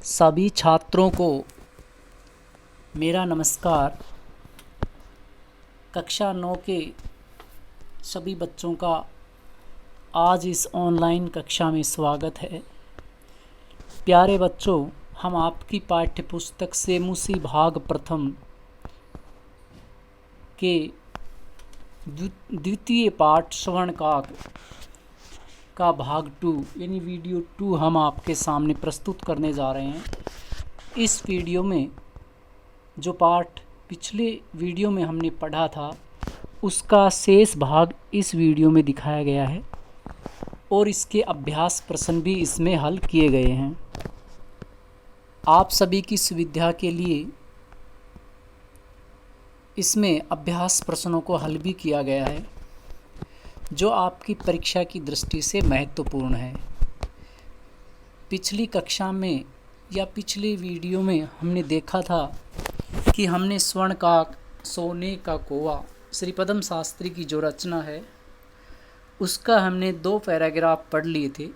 सभी छात्रों को मेरा नमस्कार। कक्षा 9 के सभी बच्चों का आज इस ऑनलाइन कक्षा में स्वागत है। प्यारे बच्चों, हम आपकी पाठ्य पुस्तक सेमुसी भाग प्रथम के द्वितीय पाठ स्वर्णकाक का भाग 2 यानी वीडियो 2 हम आपके सामने प्रस्तुत करने जा रहे हैं। इस वीडियो में जो पाठ पिछले वीडियो में हमने पढ़ा था उसका शेष भाग इस वीडियो में दिखाया गया है और इसके अभ्यास प्रश्न भी इसमें हल किए गए हैं। आप सभी की सुविधा के लिए इसमें अभ्यास प्रश्नों को हल भी किया गया है जो आपकी परीक्षा की दृष्टि से महत्वपूर्ण है। पिछली कक्षा में या पिछले वीडियो में हमने देखा था कि हमने स्वर्णकाक सोने का कोवा श्रीपदम शास्त्री की जो रचना है उसका हमने 2 पैराग्राफ पढ़ लिए थे।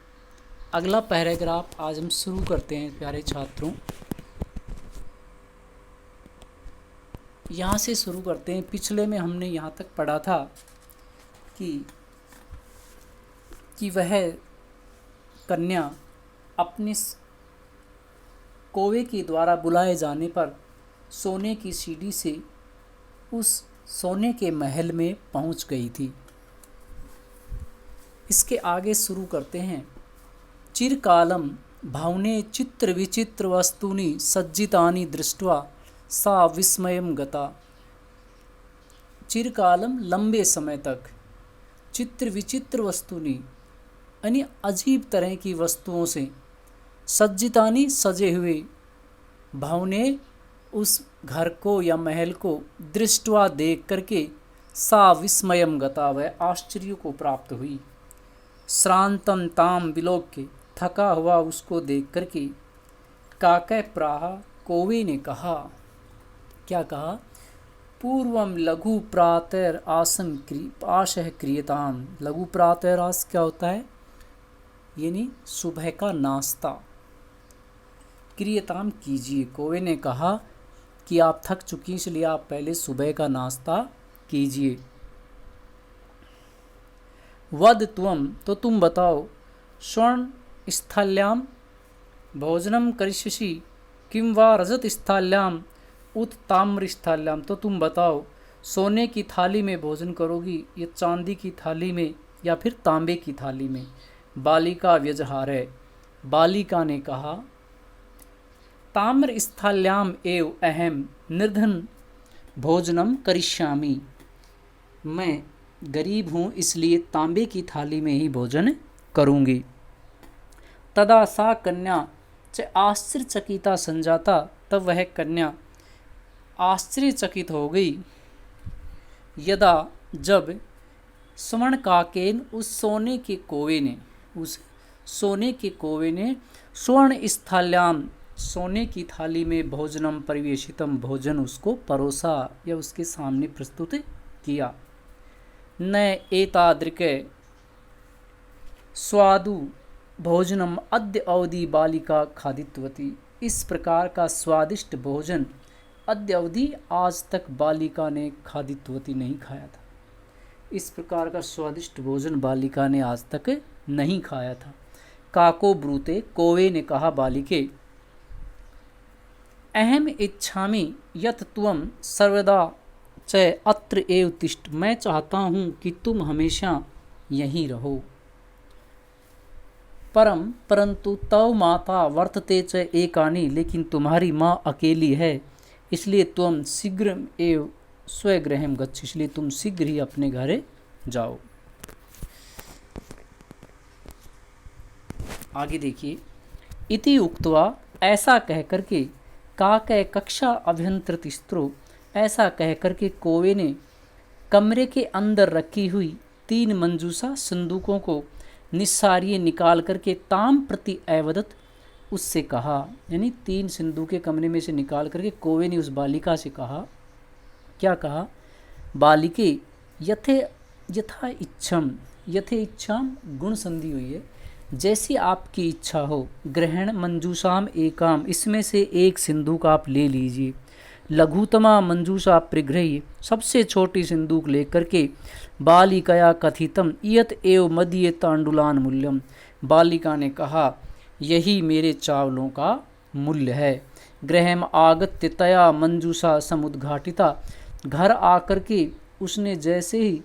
अगला पैराग्राफ आज हम शुरू करते हैं। प्यारे छात्रों, यहाँ से शुरू करते हैं। पिछले में हमने यहाँ तक पढ़ा था कि वह कन्या अपने कौवे के द्वारा बुलाए जाने पर सोने की सीढ़ी से उस सोने के महल में पहुंच गई थी। इसके आगे शुरू करते हैं। चिरकालम भावने चित्र विचित्र वस्तूनि सज्जितानि दृष्ट्वा सा विस्मयं गता। चिरकालम लंबे समय तक, चित्र विचित्र वस्तुनि यानी अजीब तरह की वस्तुओं से, सज्जितानि सजे हुए, भावने उस घर को या महल को, दृष्टवा देख करके, सा विस्मयम गता वह आश्चर्य को प्राप्त हुई। श्रांतम ताम विलोक्य थका हुआ उसको देख करके, काकै प्राह कौवे ने कहा, क्या कहा? पूर्वम लघु प्रातः आसम आशः क्रियताम। लघु प्रातः आस क्या होता है? यानी सुबह का नाश्ता। क्रियताम कीजिए। कौवे ने कहा कि आप थक चुकी इसलिए आप पहले सुबह का नाश्ता कीजिए। वद त्वम, तो तुम बताओ, स्वर्ण स्थाल्याम भोजनम करिष्यसि किं वा रजत स्थाल्याम उत ताम्र स्थाल्याम। तो तुम बताओ, सोने की थाली में भोजन करोगी या चांदी की थाली में या फिर तांबे की थाली में? बालिका व्यजहार है। बालिका ने कहा, ताम्र स्थाल्याम एव अहम निर्धन भोजनम करिष्यामि। मैं गरीब हूँ इसलिए तांबे की थाली में ही भोजन करूँगी। तदा सा कन्या च आश्चर्यचकिता संजाता। तब वह कन्या आश्चर्यचकित हो गई। यदा जब स्वर्णकाकेन उस सोने के कौवे ने स्वर्ण स्थाल्याम सोने की थाली में भोजनम परिवेशितम भोजन उसको परोसा या उसके सामने प्रस्तुत किया। न एतादृक स्वादु भोजनम अद्य अवधि बालिका खादितवती। इस प्रकार का स्वादिष्ट भोजन अद्य अवधि आज तक बालिका ने खादितवती नहीं खाया था। इस प्रकार का स्वादिष्ट भोजन बालिका ने आज तक नहीं खाया था। काको ब्रूते, कौवे ने कहा बालिके, अहम इच्छामि यत त्वं सर्वदा च अत्र एव तिष्ठ। मैं चाहता हूँ कि तुम हमेशा यहीं रहो। परंतु तव माता वर्तते च एकानी, लेकिन तुम्हारी माँ अकेली है इसलिए तुम शीघ्र एव स्वगृहं गच्छ। इसलिए तुम शीघ्र ही अपने घर जाओ। आगे देखिए। इति उक्त्वा, ऐसा कह करके, काकै कक्षा अभ्यंतरतिस्त्रो, ऐसा कह करके कौवे ने कमरे के अंदर रखी हुई 3 मंजूषा संदूकों को निस्सारिये निकाल करके ताम प्रति अवदत, उससे कहा। यानी 3 संदूके कमरे में से निकाल करके कौवे ने उस बालिका से कहा, क्या कहा? बालिके यथा इच्छम, यथे इच्छाम गुण संधि हुई है। जैसी आपकी इच्छा हो। ग्रहण मंजूषाम एकाम, इसमें से एक सिंदूक आप ले लीजिए। लघुतमा मंजूषा परिगृह्य, सबसे छोटी सिंदूक लेकर के। बालिकया कथितम इयत एव मदीय तांडुलान मूल्यम, बालिका ने कहा यही मेरे चावलों का मूल्य है। गृहम आगत्य तया मंजूषा समुद्घाटिता, घर आकर के उसने जैसे ही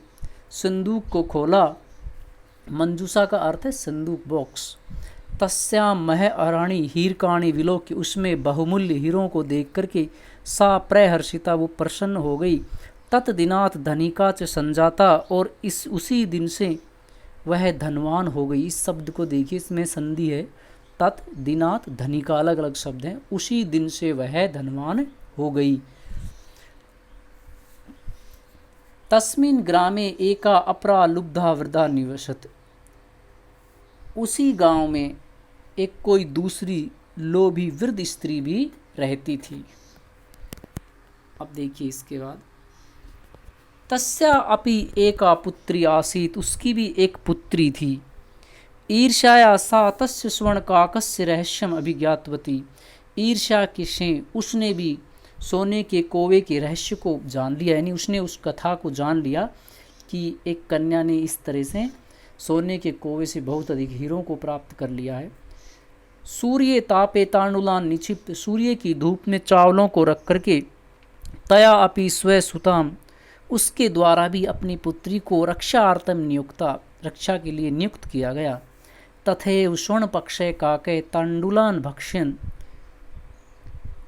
संदूक को खोला, मंजूषा का अर्थ है संदूक, बॉक्स। तस्याम मह अराणी हीरकाणी विलोक्य, उसमें बहुमूल्य हीरों को देख करके सा प्रहर्षिता, वो प्रसन्न हो गई। तत्दिनात धनिका च संजाता, और इस उसी दिन से वह धनवान हो गई। इस शब्द को देखिए, इसमें संधि है। तत्दिनात धनिका, अलग अलग शब्द हैं। उसी दिन से वह धनवान हो गई। तस्मिन् ग्रामे एका अपरा लुब्धा वृद्धा निवसत, उसी गांव में एक कोई दूसरी लोभी वृद्ध स्त्री भी रहती थी। अब देखिए इसके बाद, तस्या अपि एका पुत्री आसीत, उसकी भी एक पुत्री थी। ईर्ष्याया सा तस्य स्वर्ण काकस्य रहस्यम अभिज्ञातवती, ईर्ष्या के से उसने भी सोने के कोवे के रहस्य को जान लिया, यानी उसने उस कथा को जान लिया कि एक कन्या ने इस तरह से सोने के कोवे से बहुत अधिक हीरों को प्राप्त कर लिया है। सूर्य तापे तांडुलान निक्षिप्त, सूर्य की धूप में चावलों को रख करके। तया अपि स्व सुताम, उसके द्वारा भी अपनी पुत्री को रक्षार्थम नियुक्ता, रक्षा के लिए नियुक्त किया गया। तथैव स्वर्ण पक्षे काके तांडुलान भक्ष्यन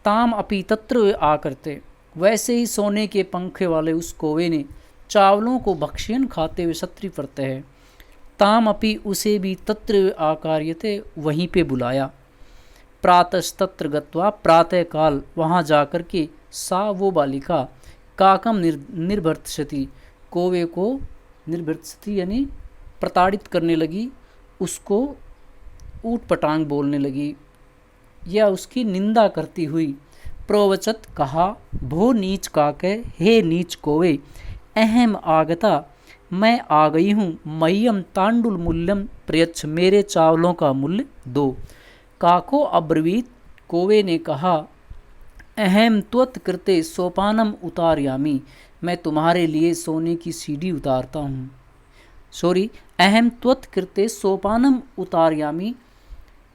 ताम अपि तत्र आकरते, वैसे ही सोने के पंखे वाले उस कौवे ने चावलों को भक्ष्यन खाते हुए सत्री पड़ते हैं। ताम अपि, उसे भी तत्र आकार्यते, वहीं पे बुलाया। प्रातस्तत्र गत्वा, प्रातः काल वहाँ जाकर के सा वो बालिका काकम निर्भर्त्सति, कौवे को निर्भर्त्सति यानी प्रताड़ित करने लगी, उसको ऊट पटांग बोलने लगी या उसकी निंदा करती हुई। प्रोवचत, कहा, भो नीच काके, हे नीच कौवे, अहम आगता, मैं आ गई हूँ। मह्यम तांडुल मूल्यम प्रयच्छ, मेरे चावलों का मूल्य दो। काको अब्रवीत, कौवे ने कहा, अहम त्वत् कृते सोपानम उतारयामी, मैं तुम्हारे लिए सोने की सीढ़ी उतारता हूँ। अहम त्वत् कृते सोपानम उतारयामी,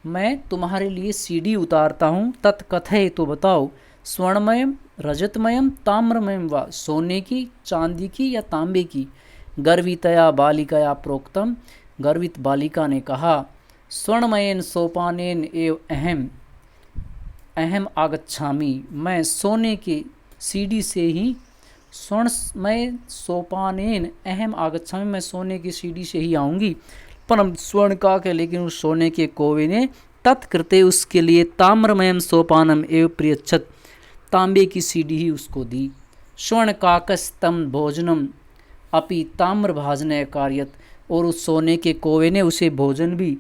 मैं तुम्हारे लिए सीढ़ी उतारता हूँ। तत्कथय, तो बताओ, स्वर्णमयम रजतमयम ताम्रमयम व, सोने की, चांदी की या तांबे की। गर्वितया बालिकया प्रोक्तम, गर्वित बालिका ने कहा, स्वर्णमयन सोपानेन एव अहम आगच्छामि, मैं सोने के सीढ़ी से ही, स्वर्णमय सोपानेन अहम आगच्छामि, मैं सोने की सीढ़ी से ही आऊँगी। परम स्वर्ण का के, लेकिन उस सोने के कौवे ने तत्कृते, उसके लिए ताम्रमयम सोपानम एव प्रियच्छत, तांबे की सीढ़ी ही उसको दी। स्वर्ण काकस्तम भोजनम अपि ताम्र भाजन कार्यत, और उस सोने के कौवे ने उसे भोजन भी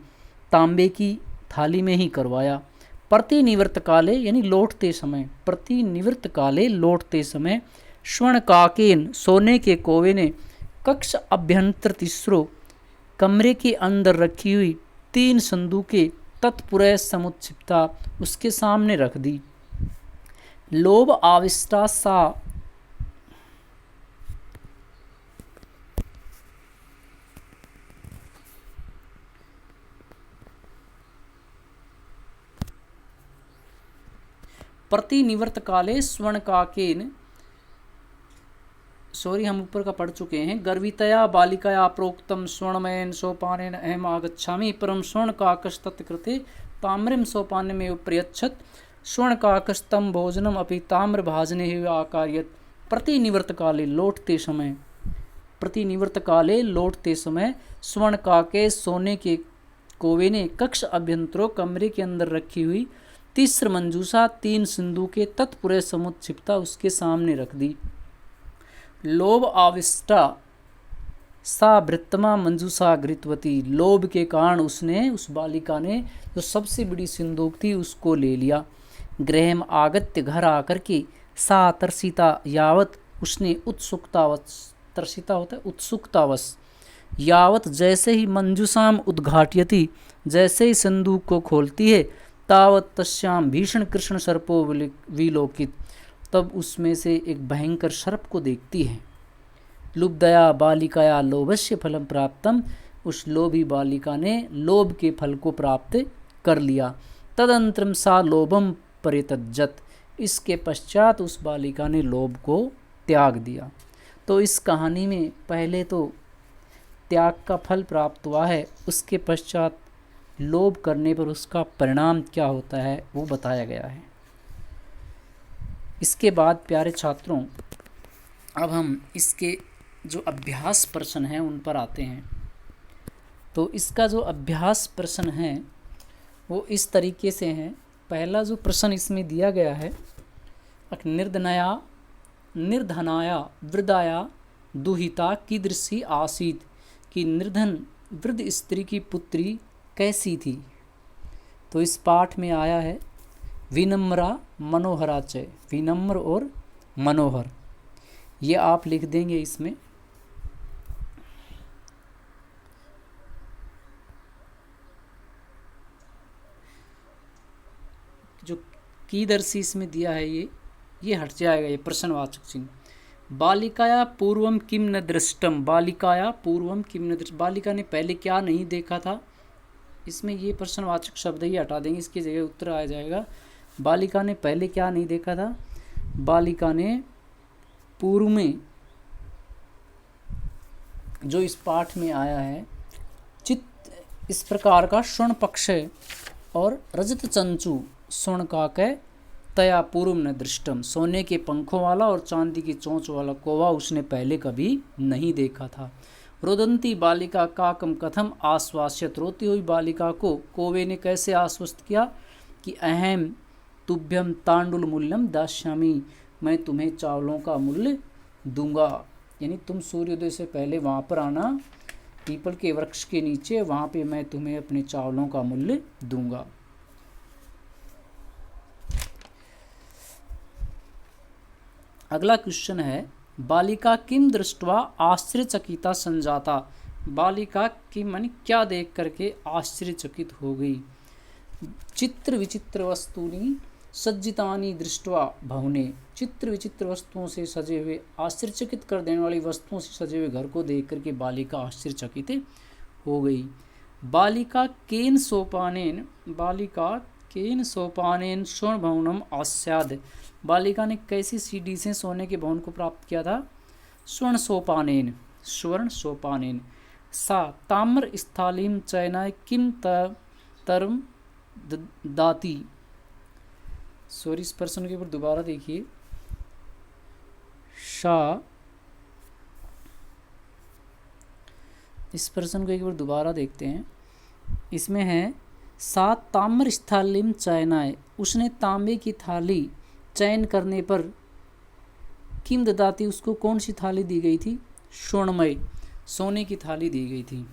तांबे की थाली में ही करवाया। प्रतिनिवृत्त काले, यानी लौटते समय, प्रतिनिवृत्त काले, लौटते समय। स्वर्ण काकेन, सोने के कौवे ने, कक्ष अभ्यंतर तीसरो, कमरे के अंदर रखी हुई 3 संदूकें तत्पुरः समुत्क्षिप्ता, उसके सामने रख दी। लोभ आविष्टा सा, प्रतिनिवृत्त काले स्वर्ण काकेन, हम ऊपर का पढ़ चुके हैं। गर्वितया बालिकया प्रोक्तम स्वर्णमयन सोपानेन अहम आगच्छामि, परम स्वर्ण काकस्तत्कृते ताम्रम सोपानमेव प्रयच्छत, स्वर्ण काकस्तम भोजनम अपि ताम्र भाजने ही आकार्यत। प्रतिनिवृत्त काले, लौटते समय, प्रतिनिवृत्त काले, लौटते समय। स्वर्ण काके, सोने के कौवे ने, कक्ष अभ्यंतरो, कमरे के अंदर रखी हुई, तीसर मंजूषा, 3 सिंदूकें तत्पुरः समुत्क्षिप्ता, उसके सामने रख दी। लोभ आविष्टा सा वृत्तमा मंजूषा घृतवती, लोभ के कारण उसने, उस बालिका ने जो सबसे बड़ी सिंदूक थी उसको ले लिया। गृहम आगत्य, घर आकर के। सा तर्षिता यावत, उसने उत्सुकतावश, तर्षिता होता है उत्सुकतावश, यावत जैसे ही मंजूषाम उद्घाटयति, जैसे ही संदूक को खोलती है, तावत तस्याम भीषण कृष्ण सर्पो विलोकित, तब उसमें से एक भयंकर सर्प को देखती है। लुब्धया बालिकाया लोभस्य फलम प्राप्तम, उस लोभी बालिका ने लोभ के फल को प्राप्त कर लिया। तदंतरम सा लोभम परित्यजत, इसके पश्चात उस बालिका ने लोभ को त्याग दिया। तो इस कहानी में पहले तो त्याग का फल प्राप्त हुआ है, उसके पश्चात लोभ करने पर उसका परिणाम क्या होता है वो बताया गया है। इसके बाद प्यारे छात्रों, अब हम इसके जो अभ्यास प्रश्न हैं उन पर आते हैं। तो इसका जो अभ्यास प्रश्न है वो इस तरीके से हैं। पहला जो प्रश्न इसमें दिया गया है, निर्धनाया वृद्धाया दुहिता कीदृशी आसीत, कि निर्धन वृद्ध स्त्री की पुत्री कैसी थी। तो इस पाठ में आया है विनम्रा मनोहरा च, विनम्र और मनोहर, ये आप लिख देंगे इसमें। जो कीदर्शी इसमें दिया है ये हट जाएगा, ये प्रश्नवाचक चिन्ह। बालिकाया पूर्वम किम न दृष्टम, बालिकाया पूर्वम किम न दृष्टम, बालिका ने पहले क्या नहीं देखा था। इसमें ये प्रश्नवाचक शब्द ही हटा देंगे, इसकी जगह उत्तर आ जाएगा बालिका ने पहले क्या नहीं देखा था। बालिका ने पूर्व में जो इस पाठ में आया है, चित्त इस प्रकार का स्वर्ण पक्ष और रजत चंचू स्वर्ण का कह तया पूर्व न दृष्टम, सोने के पंखों वाला और चांदी की चोंच वाला कौवा उसने पहले कभी नहीं देखा था। रोदंती बालिका काकम कथम आश्वास्यत, रोती हुई बालिका को कौवे ने कैसे आश्वस्त किया कि अहम तुभ्यम तांडुल मूल्यम दास्यामी, मैं तुम्हें चावलों का मूल्य दूंगा, यानी तुम सूर्योदय से पहले वहाँ पर आना, पीपल के वृक्ष के नीचे, वहाँ पे मैं तुम्हें अपने चावलों का मूल्य दूंगा। अगला क्वेश्चन है, बालिका किम दृष्ट्वा आश्चर्यचकिता संजाता, बालिका की मन क्या देख करके आश्चर्यचकित हो गई। चित्र विचित्र वस्तुनि सज्जितानि दृष्ट्वा भवने, चित्र विचित्र वस्तुओं से सजे हुए, आश्चर्यचकित कर देने वाली वस्तुओं से सजे हुए घर को देख करके बालिका आश्चर्यचकित हो गई। बालिका केन सोपानेन, बालिका केन सोपानेन स्वर्ण भवनम आस्याद, बालिका ने कैसी सीढ़ी से सोने के भवन को प्राप्त किया था। स्वर्ण सोपानेन, स्वर्ण सोपानेन। सा ताम्र स्थालीम चयनाय किम तरम दाती, सॉरी इस प्रश्न के ऊपर दोबारा देखिए। इस प्रश्न को एक बार दोबारा देखते हैं। इसमें है सा ताम्र स्थालीम चयनाय, उसने तांबे की थाली चयन करने पर किम ददाती, उसको कौन सी थाली दी गई थी। स्वर्णमय, सोने की थाली दी गई थी।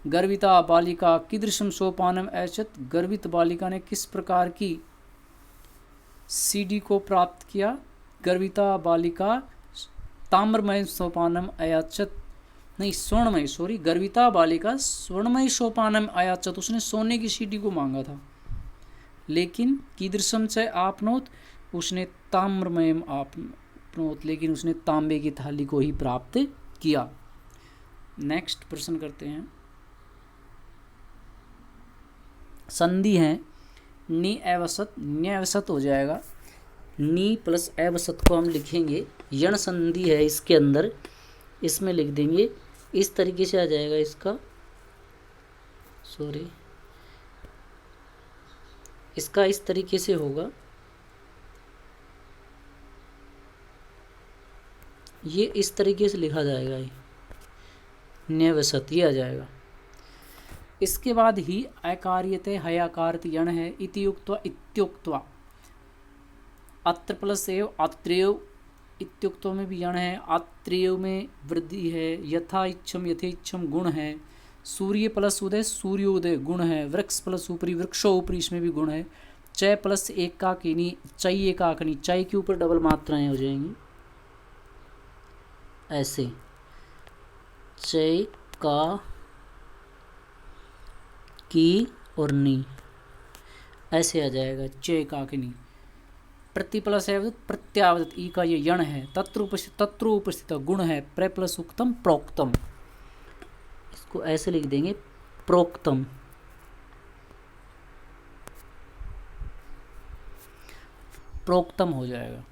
गर्विता बालिका कीदृशम सोपानम ऐचत, गर्वित बालिका ने किस प्रकार की सीढ़ी को प्राप्त किया। गर्विता बालिका ताम्रमय सोपानम अयाचत, नहीं स्वर्णमय, सॉरी, गर्विता बालिका स्वर्णमय सोपानम अयाचत, उसने सोने की सीढ़ी को मांगा था। लेकिन कीदृशम च आपनोत, उसने ताम्रमय आपनोत, लेकिन उसने तांबे की थाली को ही प्राप्त किया। नेक्स्ट प्रश्न करते हैं। संधि है नी एवसत, न्यावसत हो जाएगा। नी प्लस एवसत को हम लिखेंगे, यण संधि है इसके अंदर, इसमें लिख देंगे इस तरीके से आ जाएगा इसका, सॉरी इसका इस तरीके से होगा, ये इस तरीके से लिखा जाएगा, ये न्यावसत ये आ जाएगा। इसके बाद ही अकार्यते हयाकारत यण है, इति युक्त्वा इत्युक्त्वा, अत्र प्लस एव अत्रेव, इत्युक्तों में भी यण है, अत्रेव में वृद्धि है, यथा इच्छम यथेच्छम गुण है, सूर्य प्लस उदय सूर्योदय गुण है, वृक्ष प्लस ऊपरी वृक्षो ऊपरी इसमें भी गुण है, चय प्लस एकाकिनी चय एकाकिनी, चय के ऊपर डबल मात्राएं हो जाएंगी ऐसे, चय का, की और नी ऐसे आ जाएगा। चे का के नी। प्रति प्लस है प्रत्यावर्त, ई का ये यण है। तत्र उपस्थित गुण है। प्र प्लस उक्तम प्रोक्तम, इसको ऐसे लिख देंगे प्रोक्तम। प्रोक्तम हो जाएगा।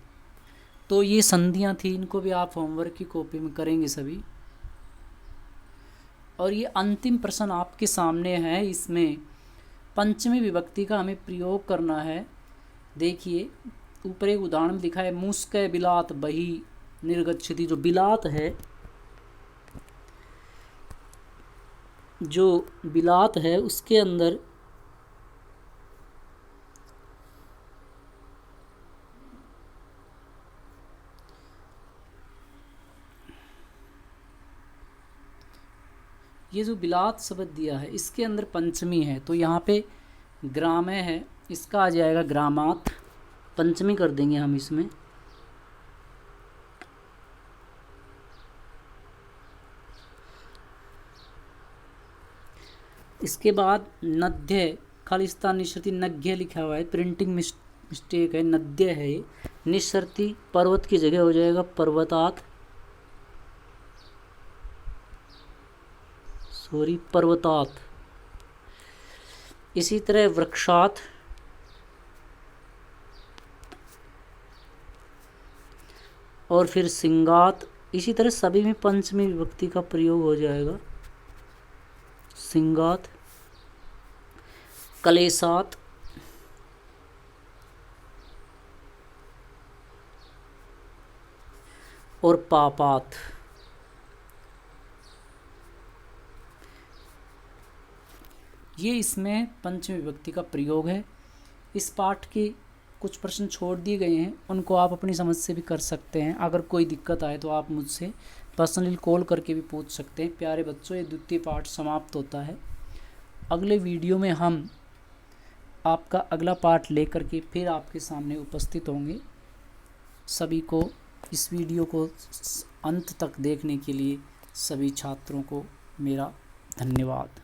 तो ये संधियां थी, इनको भी आप होमवर्क की कॉपी में करेंगे सभी। और ये अंतिम प्रश्न आपके सामने है, इसमें पंचमी विभक्ति का हमें प्रयोग करना है। देखिए ऊपर एक उदाहरण में लिखा है, मुस्कै बिलात बही निर्गच्छति। जो बिलात है, जो बिलात है उसके अंदर ये जो बिलात शब्द दिया है इसके अंदर पंचमी है, तो यहाँ पे ग्रामय है, इसका आ जाएगा ग्रामात। पंचमी कर देंगे हम इसमें। इसके बाद नद्य, खालिस्तान निश्रति नग्य लिखा हुआ है, प्रिंटिंग मिस्टेक है, नद्य है ये। निश्रति पर्वत की जगह हो जाएगा पर्वतात, पर्वतात। इसी तरह वृक्षात, और फिर सिंगात। इसी तरह सभी में पंचमी विभक्ति का प्रयोग हो जाएगा। सिंगात, कलेसात, और पापात। ये इसमें पंचमी विभक्ति का प्रयोग है। इस पाठ के कुछ प्रश्न छोड़ दिए गए हैं, उनको आप अपनी समझ से भी कर सकते हैं। अगर कोई दिक्कत आए तो आप मुझसे पर्सनली कॉल करके भी पूछ सकते हैं। प्यारे बच्चों, ये द्वितीय पाठ समाप्त होता है। अगले वीडियो में हम आपका अगला पाठ लेकर के फिर आपके सामने उपस्थित होंगे। सभी को इस वीडियो को अंत तक देखने के लिए सभी छात्रों को मेरा धन्यवाद।